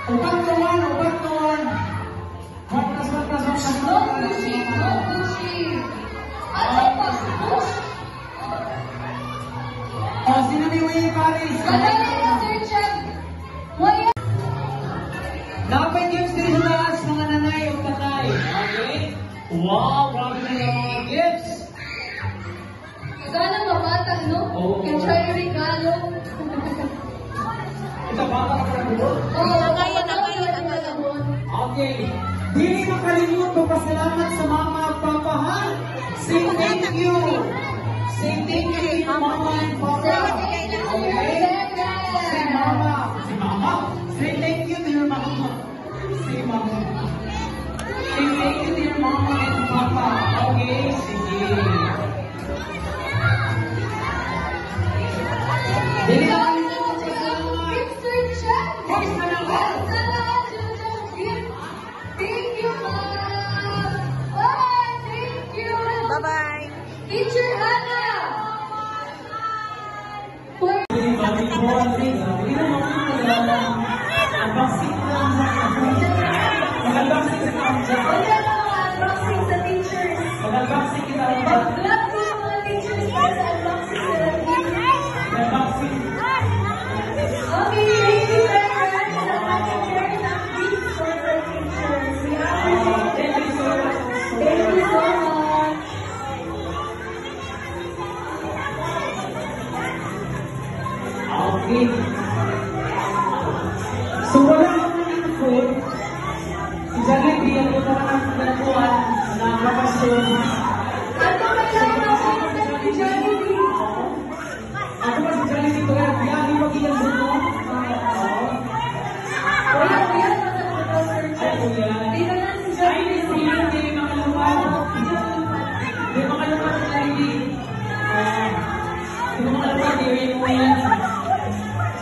Upat to one. One plus. No pushing. Push. Oh, sino ni Will Paris? Madali na, Sir Chef. Wala. Dapat yung stage taas, mga nanay o tatay. Okay? Wow, grabe na yung mga gifts. Sana mabata, no? Oo. Can try yung regalo. Ito, baka ka na buo. Oo, kaya ang malamon. Okay. Hindi makalimut magpasalamat sa mama at papa, ha? Say thank you. Say thank you to mama and papa. Okay? Say mama. Say thank you to your mama. Say mama. Say thank you to your mama and papa. Okay? Sige. Hindi ka makalimut magpasalamat. Sir Chef. Yes, salamat. Thank you, Mom. Bye. Thank you. Bye-bye. Teacher Hannah. Unboxing sa teachers. Mag-vlog po mga teachers para sa unboxing sa teachers. Okay, thank you very much. There's a big for the teachers. We appreciate it. Thank you so much. Okay. So, wala naman yung food. Si Jollibee, ang ito naman ang pagkakuan na kapasyon. Ano may lang si Jollibee? Ako ba si Jollibee ko yan? Biyahe mag-iyan sa ito? Wala ko yan. Sir Ay, Chef. ko yan. Hindi na lang si Ay, Jollibee. hindi makalupan. Hindi makalupan si Jollibee. Hindi makalupan, hindi mo yan.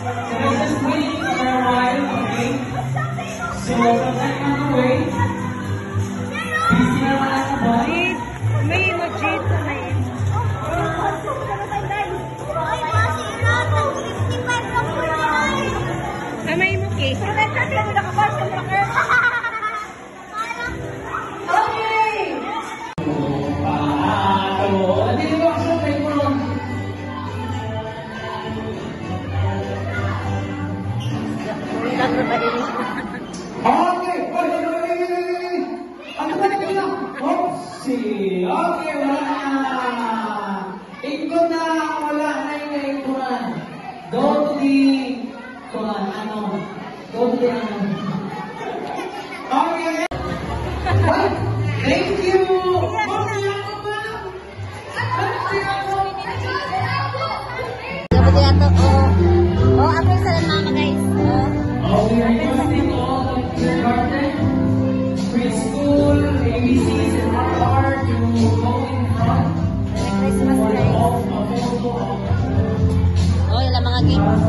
So, let's just wait for a while, okay? So, sometime on the way. Busy naman ako ba? May emojis na may. May emoji. Okay. Nandito ba ako sa playground? Okay! Ano ba nito na? Oopsie! Okay, wala na! Ikot na! Wala na yung ikuran. Go to the... Kuran, ano? Go to the ano? Okay! What? Thank you! Dapat yato, oh, ako sa mama guys. Oh, we are hosting all of kindergarten, preschool, ABCs, and RR to go in front Christmas for the guys. photo op. Oh, yung mga games.